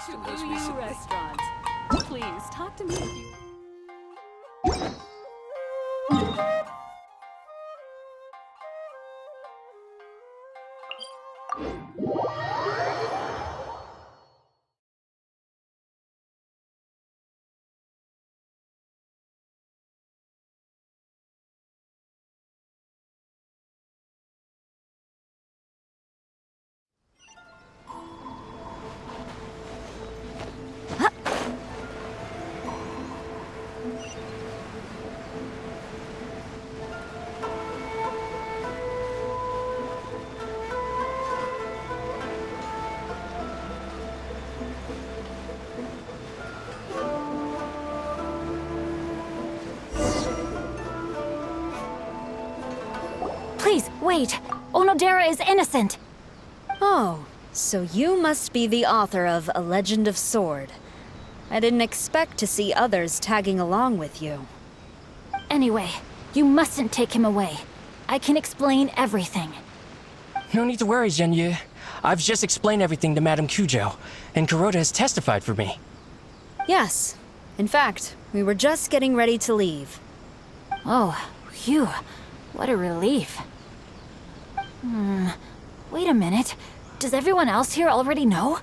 to Hues restaurant. Please, talk to me if you... Please, wait! Onodera is innocent! Oh, so you must be the author of A Legend of Sword. I didn't expect to see others tagging along with you. Anyway, you mustn't take him away. I can explain everything. No need to worry, Zhenyu. I've just explained everything to Madame Kujo, and Kuroda has testified for me. Yes. In fact, we were just getting ready to leave. Oh, phew. What a relief. Wait a minute. Does everyone else here already know?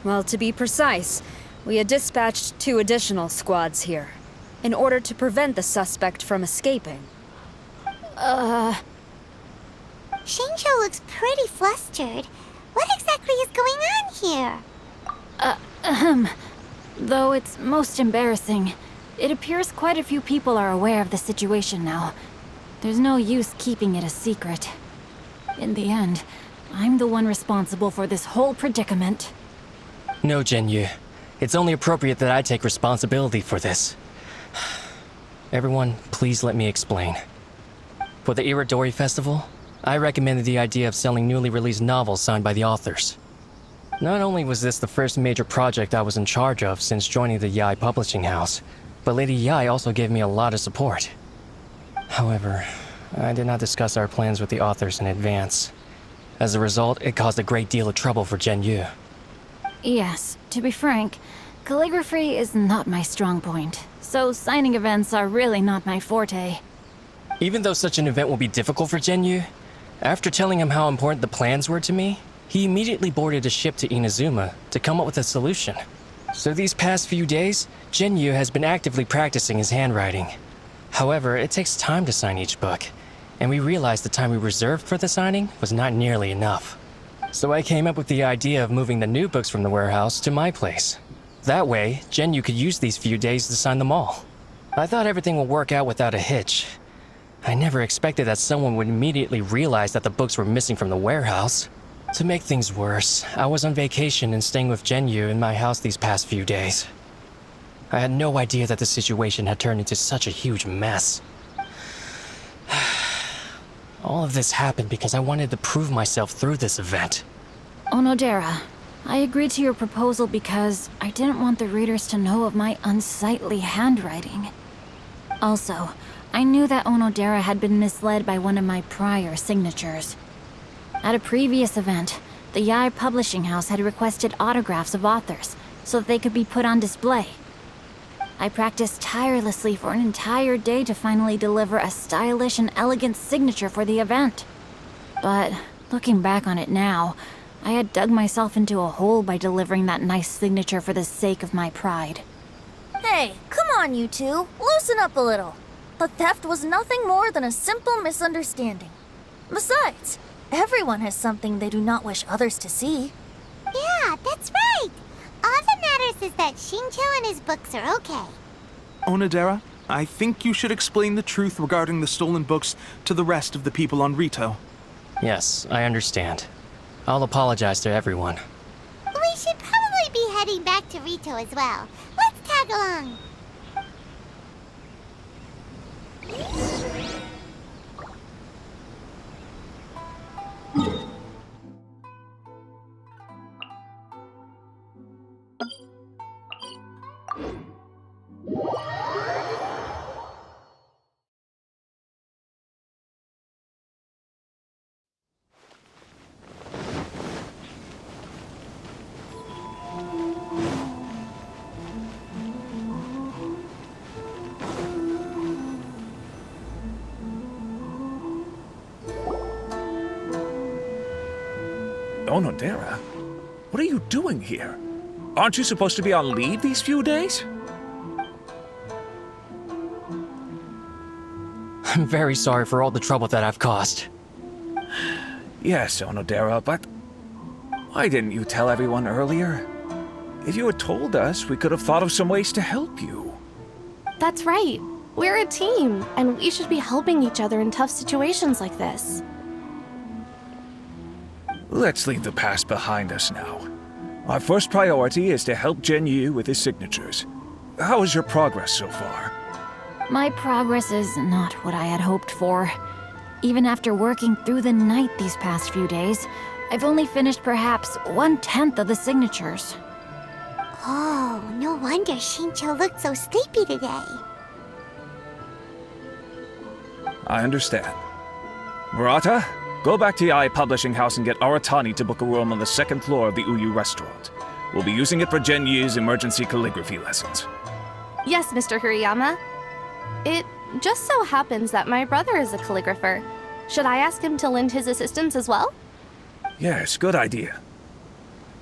Well, to be precise, we had dispatched 2 additional squads here, in order to prevent the suspect from escaping. Shinjo looks pretty flustered. What exactly is going on here? Though it's most embarrassing, it appears quite a few people are aware of the situation now. There's no use keeping it a secret. In the end, I'm the one responsible for this whole predicament. No, Zhenyu. It's only appropriate that I take responsibility for this. Everyone, please let me explain. For the Iridori Festival, I recommended the idea of selling newly released novels signed by the authors. Not only was this the first major project I was in charge of since joining the Yae publishing house, but Lady Yae also gave me a lot of support. However, I did not discuss our plans with the authors in advance. As a result, it caused a great deal of trouble for Zhenyu. Yes, to be frank, calligraphy is not my strong point, so signing events are really not my forte. Even though such an event will be difficult for Zhenyu, after telling him how important the plans were to me, he immediately boarded a ship to Inazuma to come up with a solution. So these past few days, Zhenyu has been actively practicing his handwriting. However, it takes time to sign each book, and we realized the time we reserved for the signing was not nearly enough. So I came up with the idea of moving the new books from the warehouse to my place. That way, Zhenyu could use these few days to sign them all. I thought everything would work out without a hitch. I never expected that someone would immediately realize that the books were missing from the warehouse. To make things worse, I was on vacation and staying with Zhenyu in my house these past few days. I had no idea that the situation had turned into such a huge mess. All of this happened because I wanted to prove myself through this event. Onodera, I agreed to your proposal because I didn't want the readers to know of my unsightly handwriting. Also, I knew that Onodera had been misled by one of my prior signatures. At a previous event, the Yae publishing house had requested autographs of authors so that they could be put on display. I practiced tirelessly for an entire day to finally deliver a stylish and elegant signature for the event. But looking back on it now, I had dug myself into a hole by delivering that nice signature for the sake of my pride. Hey, come on, you two. Loosen up a little. The theft was nothing more than a simple misunderstanding. Besides, everyone has something they do not wish others to see. Yeah, that's right. All that matters is that Shinjo and his books are okay. Onodera, I think you should explain the truth regarding the stolen books to the rest of the people on Rito. Yes, I understand. I'll apologize to everyone. We should probably be heading back to Rito as well. Let's tag along. Onodera? What are you doing here? Aren't you supposed to be on leave these few days? I'm very sorry for all the trouble that I've caused. Yes, Onodera, but why didn't you tell everyone earlier? If you had told us, we could have thought of some ways to help you. That's right. We're a team, and we should be helping each other in tough situations like this. Let's leave the past behind us now. Our first priority is to help Gen Yu with his signatures. How is your progress so far? My progress is not what I had hoped for. Even after working through the night these past few days, I've only finished perhaps 1/10 of the signatures. Oh, no wonder Shincho looked so sleepy today. I understand. Murata, go back to Yae Publishing House and get Aratani to book a room on the second floor of the Uyu restaurant. We'll be using it for Gen Yu's emergency calligraphy lessons. Yes, Mr. Hirayama. It just so happens that my brother is a calligrapher. Should I ask him to lend his assistance as well? Yes, good idea.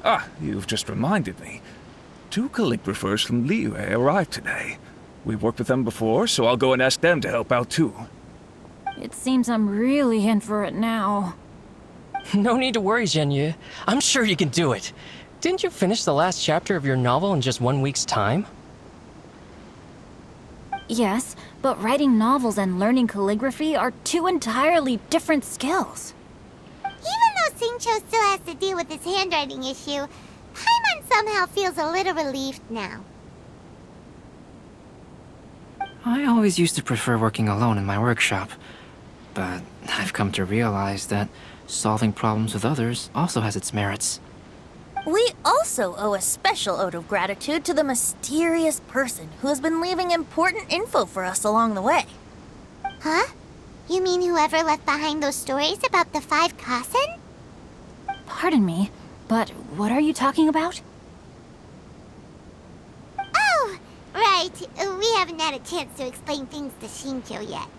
Ah, you've just reminded me. 2 calligraphers from Liyue arrived today. We've worked with them before, so I'll go and ask them to help out too. It seems I'm really in for it now. No need to worry, Genyu. I'm sure you can do it. Didn't you finish the last chapter of your novel in just 1 week's time? Yes, but writing novels and learning calligraphy are 2 entirely different skills. Even though Shincho still has to deal with his handwriting issue, Paimon somehow feels a little relieved now. I always used to prefer working alone in my workshop, but I've come to realize that solving problems with others also has its merits. We also owe a special ode of gratitude to the mysterious person who has been leaving important info for us along the way. Huh? You mean whoever left behind those stories about the 5 Kasen? Pardon me, but what are you talking about? Oh, right. We haven't had a chance to explain things to Shincho yet.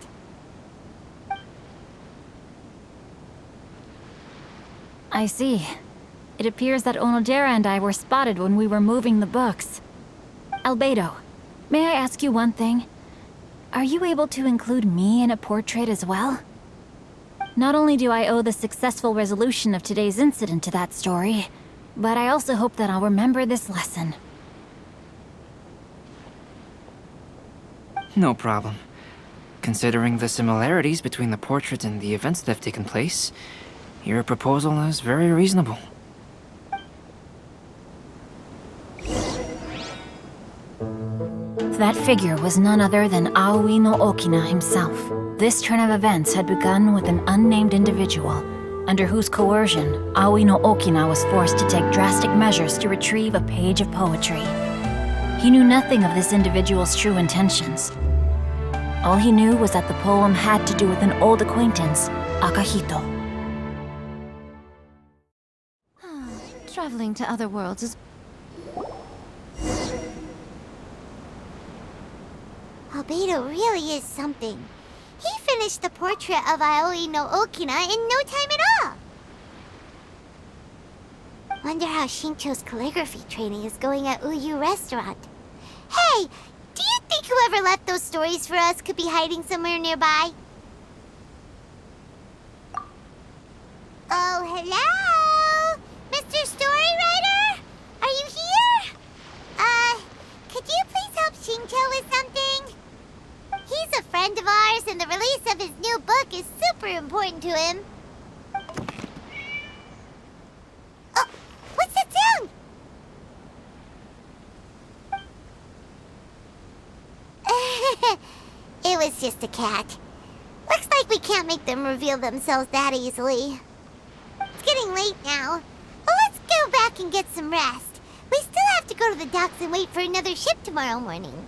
I see. It appears that Onodera and I were spotted when we were moving the books. Albedo, may I ask you one thing? Are you able to include me in a portrait as well? Not only do I owe the successful resolution of today's incident to that story, but I also hope that I'll remember this lesson. No problem. Considering the similarities between the portrait and the events that have taken place, your proposal is very reasonable. That figure was none other than Aoi no Okina himself. This turn of events had begun with an unnamed individual, under whose coercion, Aoi no Okina was forced to take drastic measures to retrieve a page of poetry. He knew nothing of this individual's true intentions. All he knew was that the poem had to do with an old acquaintance, Akahito. Traveling to other worlds is... Albedo really is something. He finished the portrait of Aoi no Okina in no time at all. Wonder how Shincho's calligraphy training is going at Uyu Restaurant. Hey, do you think whoever left those stories for us could be hiding somewhere nearby? Oh, hello? Mr. Storywriter? Are you here? Could you please help Shincho with something? He's a friend of ours, and the release of his new book is super important to him. Oh, what's that sound? It was just a cat. Looks like we can't make them reveal themselves that easily. It's getting late now. Well, let's go back and get some rest. We still have to go to the docks and wait for another ship tomorrow morning.